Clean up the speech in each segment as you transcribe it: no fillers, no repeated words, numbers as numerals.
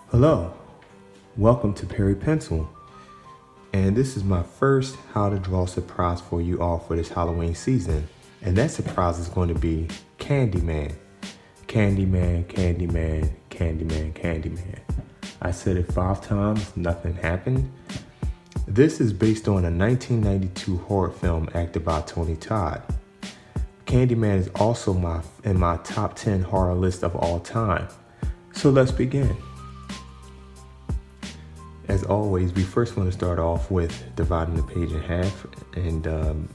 Hello, welcome to Perry Pencil, and this is my first how to draw surprise for you all for this Halloween season, and that surprise is going to be Candyman. Candyman, Candyman, Candyman, Candyman. I said it 5 times, nothing happened. This is based on a 1992 horror film acted by Tony Todd. Candyman is also in my top 10 horror list of all time. So let's begin. As always, we first want to start off with dividing the page in half and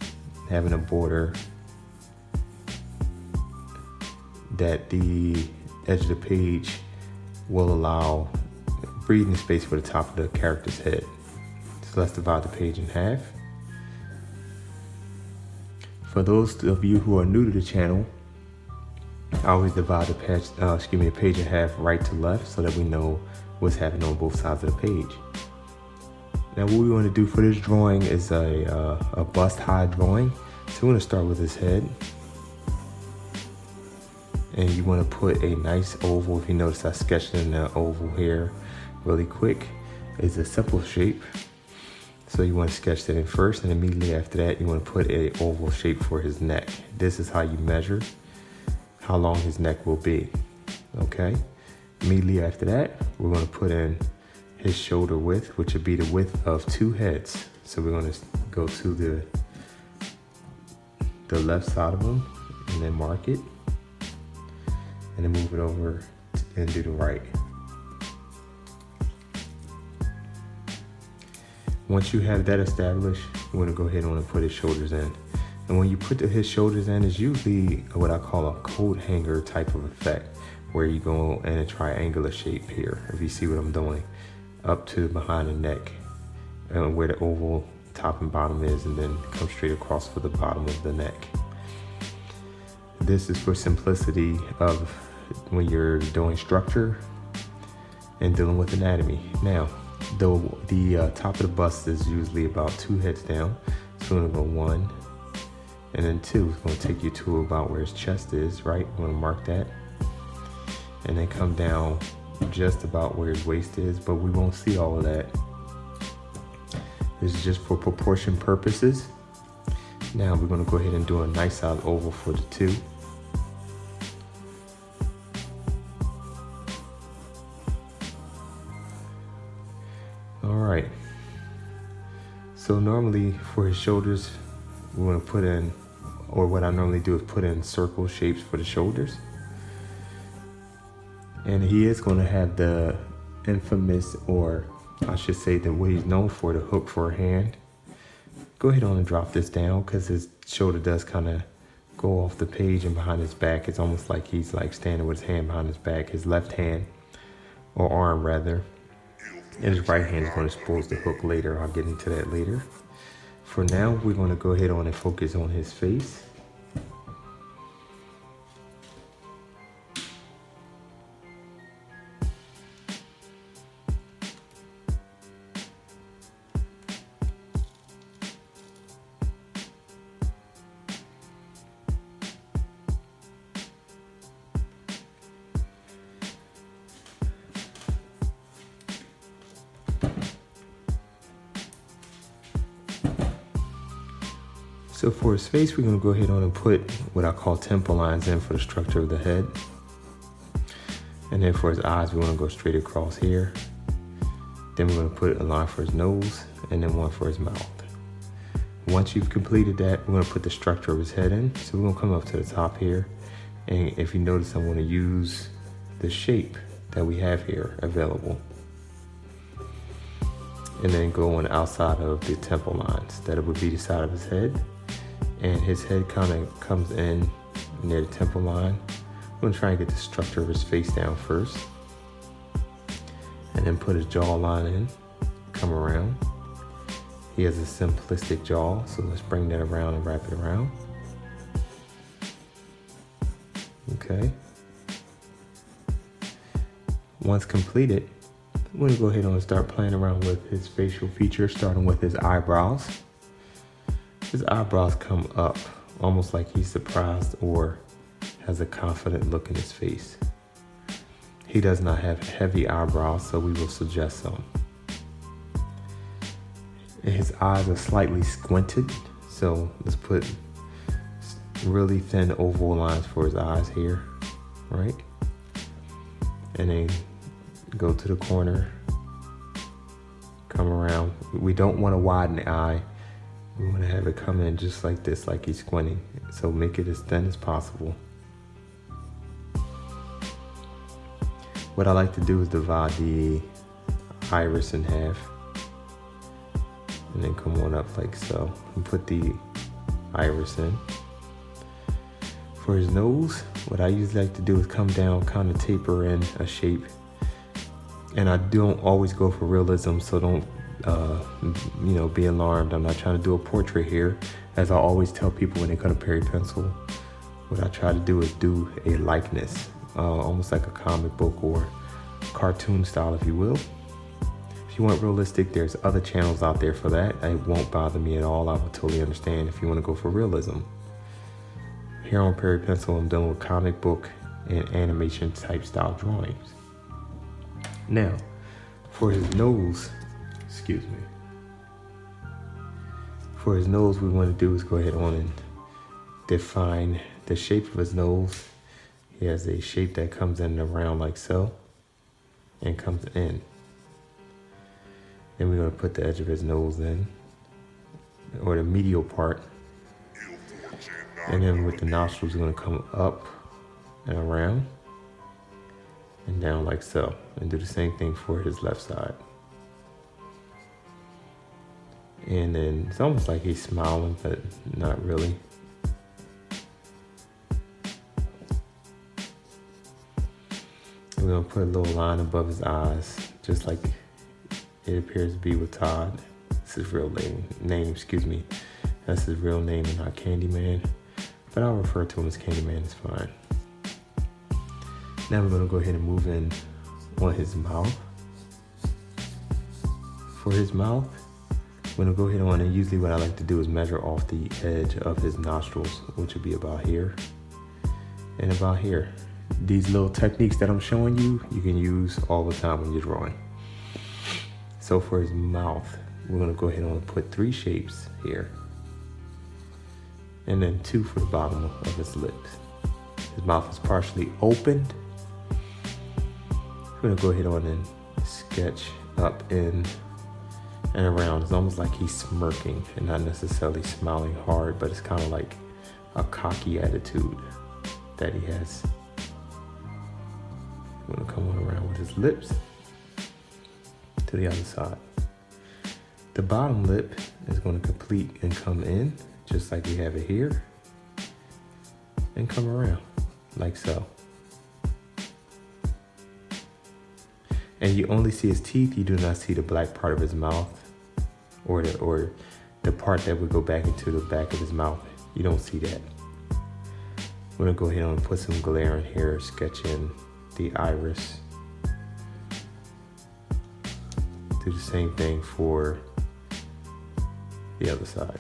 having a border that the edge of the page will allow breathing space for the top of the character's head. So let's divide the page in half. For those of you who are new to the channel, I always divide the page in half right to left so that we know what's happening on both sides of the page. Now what we want to do for this drawing is a bust high drawing. So we're going to start with his head. And you want to put a nice oval. If you notice, I sketched in the oval here really quick. It's a simple shape. So you want to sketch that in first, and immediately after that, you want to put an oval shape for his neck. This is how you measure how long his neck will be. Okay. Immediately after that, we're going to put in his shoulder width, which would be the width of 2 heads. So we're going to go to the left side of him and then mark it, and then move it over and do the right. Once you have that established, you want to go ahead and put his shoulders in. And when you put his shoulders in, it's usually what I call a coat hanger type of effect, where you go in a triangular shape here, if you see what I'm doing, up to behind the neck, and where the oval top and bottom is, and then come straight across for the bottom of the neck. This is for simplicity of when you're doing structure and dealing with anatomy. Now, the top of the bust is usually about 2 heads down. So we're gonna go 1 and then 2. It's gonna take you to about where his chest is, right? We're gonna mark that. And then come down just about where his waist is, but we won't see all of that. This is just for proportion purposes. Now we're gonna go ahead and do a nice solid oval for the 2. All right. So normally for his shoulders, we want to put in, or what I normally do is put in circle shapes for the shoulders. And he is going to have the infamous, or I should say the way he's known for, the hook for a hand. Go ahead on and drop this down, because his shoulder does kind of go off the page and behind his back. It's almost like he's like standing with his hand behind his back, his left hand, or arm rather. And his right hand is going to expose the hook later. I'll get into that later. For now, we're going to go ahead on and focus on his face. So for his face, we're going to go ahead on and put what I call temple lines in for the structure of the head. And then for his eyes, we want to go straight across here. Then we're going to put a line for his nose and then one for his mouth. Once you've completed that, we're going to put the structure of his head in. So we're going to come up to the top here. And if you notice, I'm going to use the shape that we have here available. And then go on the outside of the temple lines. That would be the side of his head. And his head kind of comes in near the temple line. I'm going to try and get the structure of his face down first. And then put his jawline in, come around. He has a simplistic jaw, so let's bring that around and wrap it around. Okay. Once completed, I'm going to go ahead and start playing around with his facial features, starting with his eyebrows. His eyebrows come up, almost like he's surprised or has a confident look in his face. He does not have heavy eyebrows, so we will suggest some. And his eyes are slightly squinted, so let's put really thin oval lines for his eyes here, right? And then go to the corner, come around. We don't want to widen the eye. We want to have it come in just like this, like he's squinting. So make it as thin as possible. What I like to do is divide the iris in half and then come on up like so and put the iris in. For his nose, what I usually like to do is come down, kind of taper in a shape. And I don't always go for realism, so don't be alarmed. I'm not trying to do a portrait here. As I always tell people when they cut a Perry pencil, what I try to do is do a likeness, almost like a comic book or cartoon style, if you will. If you want realistic, there's other channels out there for that. It won't bother me at all. I would totally understand if you want to go for realism. Here on Perry Pencil, I'm done with comic book and animation type style drawings. Now, for his nose, For his nose, what we want to do is go ahead on and define the shape of his nose. He has a shape that comes in and around like so, and comes in. Then we're going to put the edge of his nose in, or the medial part. And then with the nostrils, we're going to come up and around and down like so. And do the same thing for his left side. And then it's almost like he's smiling, but not really. We're going to put a little line above his eyes, just like it appears to be with Todd. That's his real name. That's his real name and not Candyman. But I'll refer to him as Candyman, it's fine. Now we're going to go ahead and move in on his mouth. For his mouth, we're going to go ahead on, and usually what I like to do is measure off the edge of his nostrils, which would be about here and about here. These little techniques that I'm showing you, you can use all the time when you're drawing. So for his mouth, we're going to go ahead and put 3 shapes here. And then 2 for the bottom of his lips. His mouth is partially opened. We're going to go ahead on and sketch up in and around. It's almost like he's smirking and not necessarily smiling hard, but it's kind of like a cocky attitude that he has. I'm going to come on around with his lips to the other side. The bottom lip is going to complete and come in, just like we have it here, and come around like so. And you only see his teeth. You do not see the black part of his mouth, or the part that would go back into the back of his mouth. You don't see that. We're gonna go ahead and put some glare in here, sketch in the iris. Do the same thing for the other side.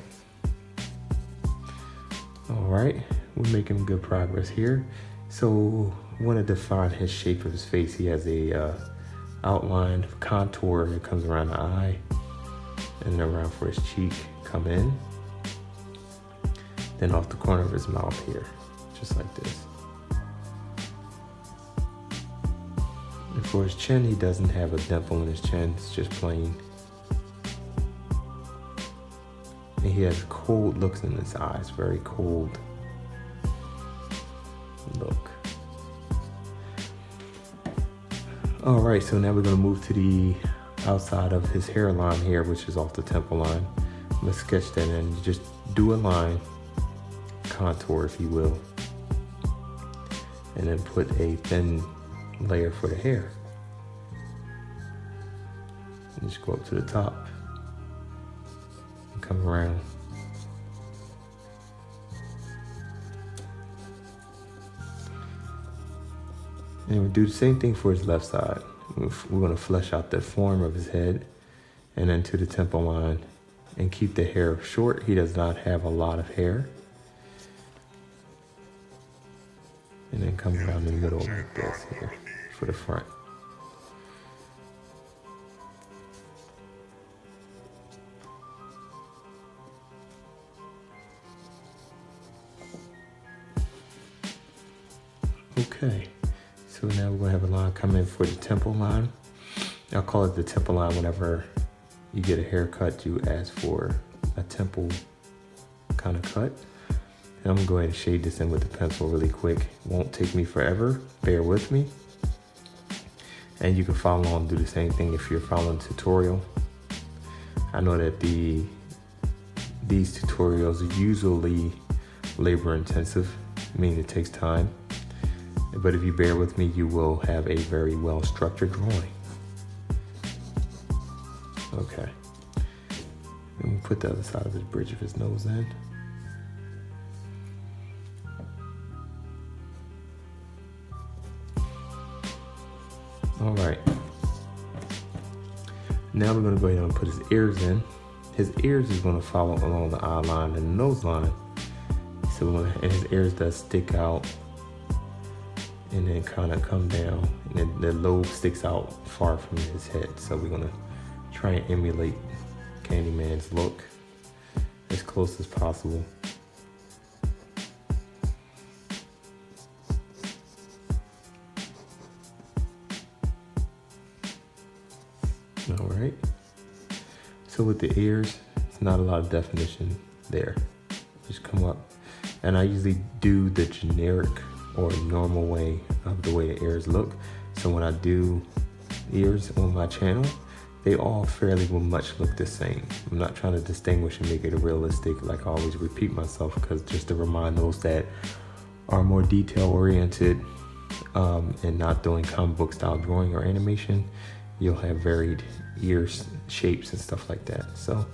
All right, we're making good progress here. So we want to define his shape of his face. He has a outline contour that comes around the eye and around for his cheek, come in, then off the corner of his mouth here, just like this. And for his chin, he doesn't have a dimple in his chin, it's just plain. And he has cold looks in his eyes, very cold look. All right, so now we're gonna move to the outside of his hairline here, which is off the temple line. I'm gonna sketch that in, just do a line, contour if you will, and then put a thin layer for the hair. And just go up to the top and come around. And we'll do the same thing for his left side. We're going to flesh out the form of his head and then to the temple line and keep the hair short. He does not have a lot of hair. and then come around in the middle like this here for the front. Okay, so now we're gonna have a line come in for the temple line. I'll call it the temple line. Whenever you get a haircut, you ask for a temple kind of cut. And I'm gonna go ahead and shade this in with the pencil really quick. Won't take me forever, bear with me. And you can follow along and do the same thing if you're following the tutorial. I know that these tutorials are usually labor intensive, meaning it takes time. But if you bear with me, you will have a very well structured drawing. Okay. And we'll put the other side of the bridge of his nose in. All right. Now we're gonna go ahead and put his ears in. His ears is gonna follow along the eye line and the nose line. So and his ears does stick out and then kind of come down, and then the lobe sticks out far from his head. So we're gonna try and emulate Candyman's look as close as possible. All right. So with the ears, it's not a lot of definition there. Just come up, and I usually do the generic or normal way of the way the ears look. So when I do ears on my channel, they all fairly will much look the same. I'm not trying to distinguish and make it a realistic, like I always repeat myself, because just to remind those that are more detail oriented and not doing comic book style drawing or animation, you'll have varied ear shapes and stuff like that. So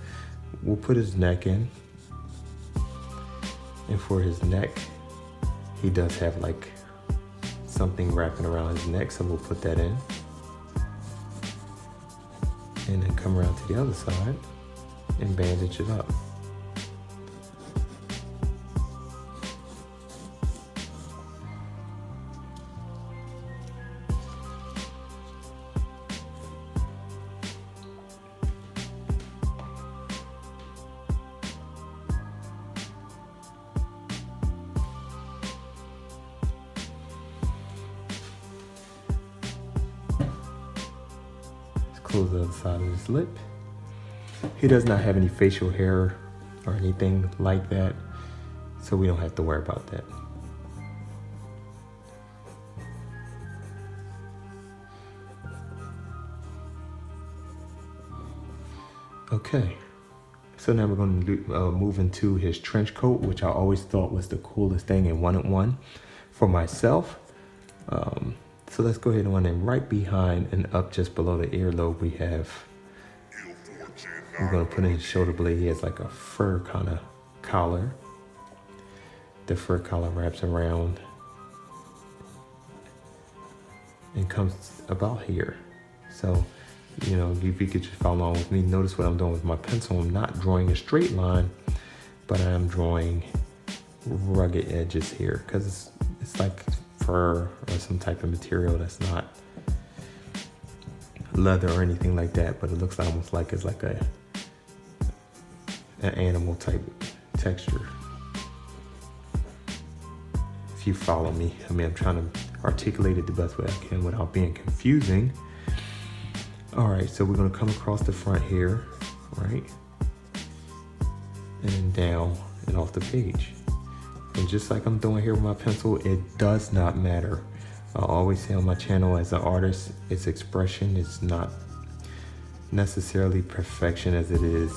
we'll put his neck in, and for his neck, he does have like something wrapping around his neck, so we'll put that in. And then come around to the other side and bandage it up. Close the other side of his lip. He does not have any facial hair or anything like that, so we don't have to worry about that. Okay, so now we're going to move into his trench coat, which I always thought was the coolest thing and wanted one for myself. So let's go ahead and run in right behind and up just below the earlobe. We're gonna put in his shoulder blade. He has like a fur kind of collar. The fur collar wraps around and comes about here. So, you know, if you could just follow along with me, notice what I'm doing with my pencil. I'm not drawing a straight line, but I am drawing rugged edges here, because it's like fur or some type of material that's not leather or anything like that, but it looks almost like it's like an animal type texture. If you follow me, I mean, I'm trying to articulate it the best way I can without being confusing. All right, so we're gonna come across the front here, right? And then down and off the page. And just like I'm doing here with my pencil, it does not matter. I always say on my channel, as an artist, it's expression. It's not necessarily perfection as it is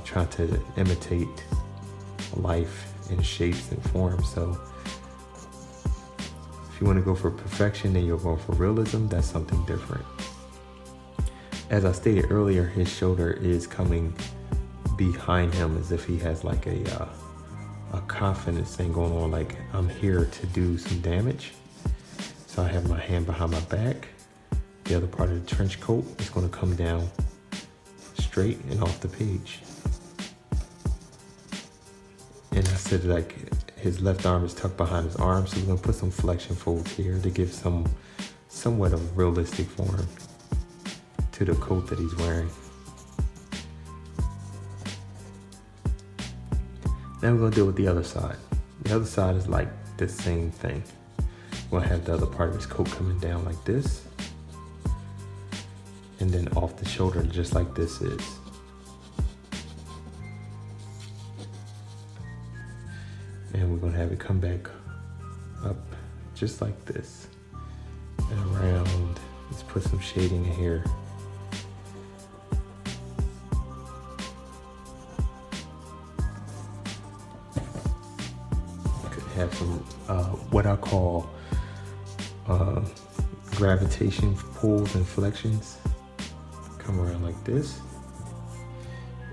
trying to imitate life in shapes and forms. So if you want to go for perfection and you're going for realism, that's something different. As I stated earlier, his shoulder is coming behind him as if he has like a confidence thing going on, like I'm here to do some damage. So I have my hand behind my back. The other part of the trench coat is going to come down straight and off the page. And I said, like, his left arm is tucked behind his arm, so we're gonna put some flexion folds here to give somewhat of realistic form to the coat that he's wearing. Now we're gonna deal with the other side. The other side is like the same thing. We'll have the other part of his coat coming down like this, and then off the shoulder just like this is. And we're gonna have it come back up just like this and around. Let's put some shading in here. Could have some what I call gravitation pulls and flexions. Come around like this.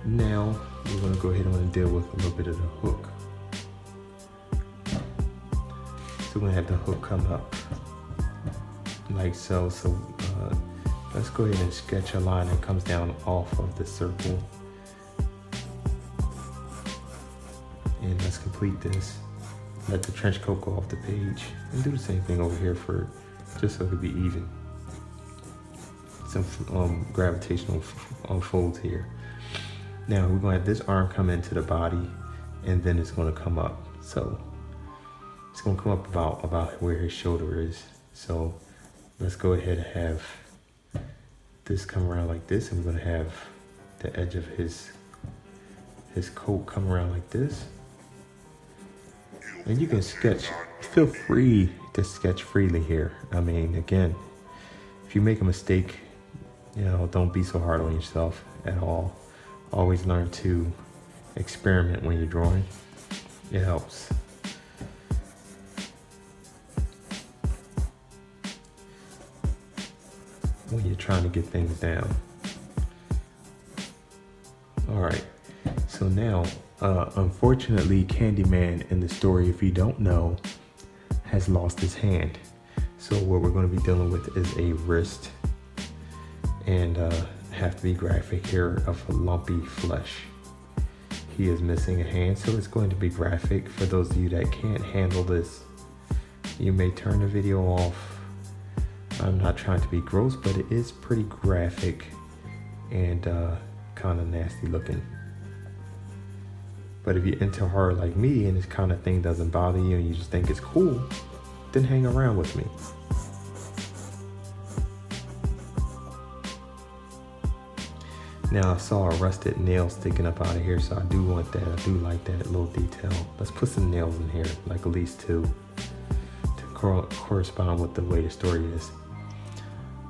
Now we're gonna go ahead and deal with a little bit of the hook. So we're gonna have the hook come up like so. So let's go ahead and sketch a line that comes down off of the circle. And let's complete this. Let the trench coat go off the page and do the same thing over here for just so it could be even. Some gravitational folds here. Now we're gonna have this arm come into the body and then it's gonna come up. So it's gonna come up about where his shoulder is. So let's go ahead and have this come around like this, and we're gonna have the edge of his coat come around like this. And you can sketch, feel free to sketch freely here. I mean, again, if you make a mistake, you know, don't be so hard on yourself at all. Always learn to experiment when you're drawing. It helps. When you're trying to get things down. All right, so now, unfortunately, Candyman in the story, if you don't know, has lost his hand. So what we're going to be dealing with is a wrist, and have to be graphic here, of a lumpy flesh. He is missing a hand, so it's going to be graphic. For those of you that can't handle this, you may turn the video off. I'm not trying to be gross, but it is pretty graphic and kind of nasty looking. But if you're into horror like me and this kind of thing doesn't bother you and you just think it's cool, then hang around with me. Now I saw a rusted nail sticking up out of here, so I do want that. I do like that little detail. Let's put some nails in here, like at least 2, to correspond with the way the story is.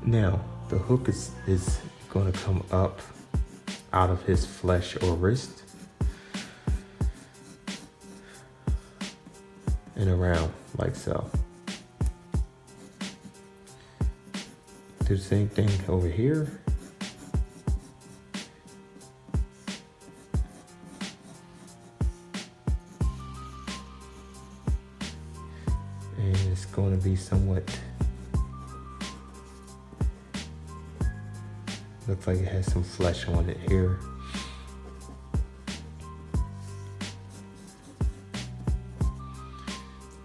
Now, the hook is going to come up out of his flesh or wrist and around like so. Do the same thing over here. And it's going to be somewhat, looks like it has some flesh on it here.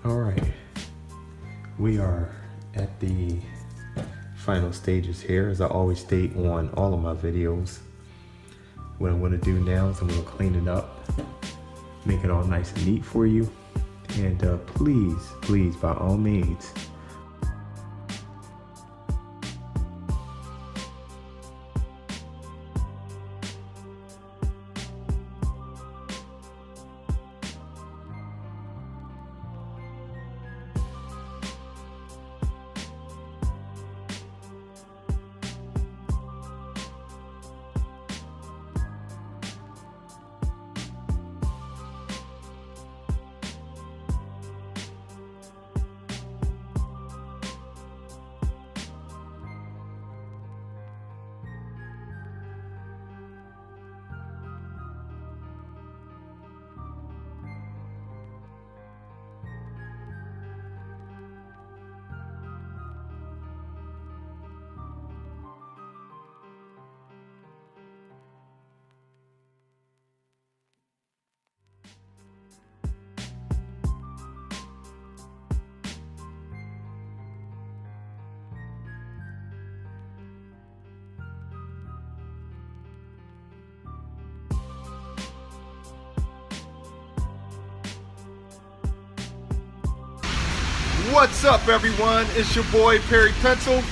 All right, we are at the final stages here. As I always state on all of my videos, what I'm going to do now is I'm going to clean it up, make it all nice and neat for you. And please, by all means, What's up, everyone? It's your boy Perry Pencil.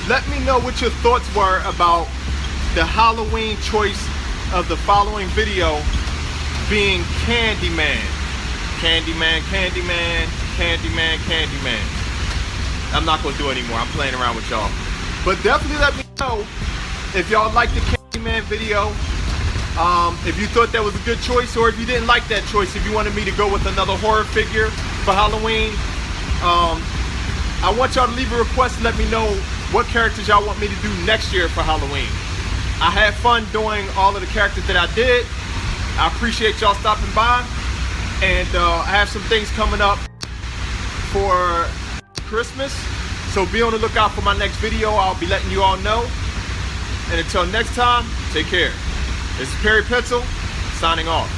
Let me know what your thoughts were about the Halloween choice of the following video being Candyman. Candyman, Candyman, Candyman, Candyman. I'm not gonna do it anymore. I'm playing around with y'all. But definitely let me know if y'all like the Candyman video. If you thought that was a good choice, or if you didn't like that choice, if you wanted me to go with another horror figure for Halloween. I want y'all to leave a request and let me know what characters y'all want me to do next year for Halloween. I had fun doing all of the characters that I did. I appreciate y'all stopping by. And I have some things coming up for Christmas. So be on the lookout for my next video. I'll be letting you all know. And until next time, take care. This is Perry Pencil, signing off.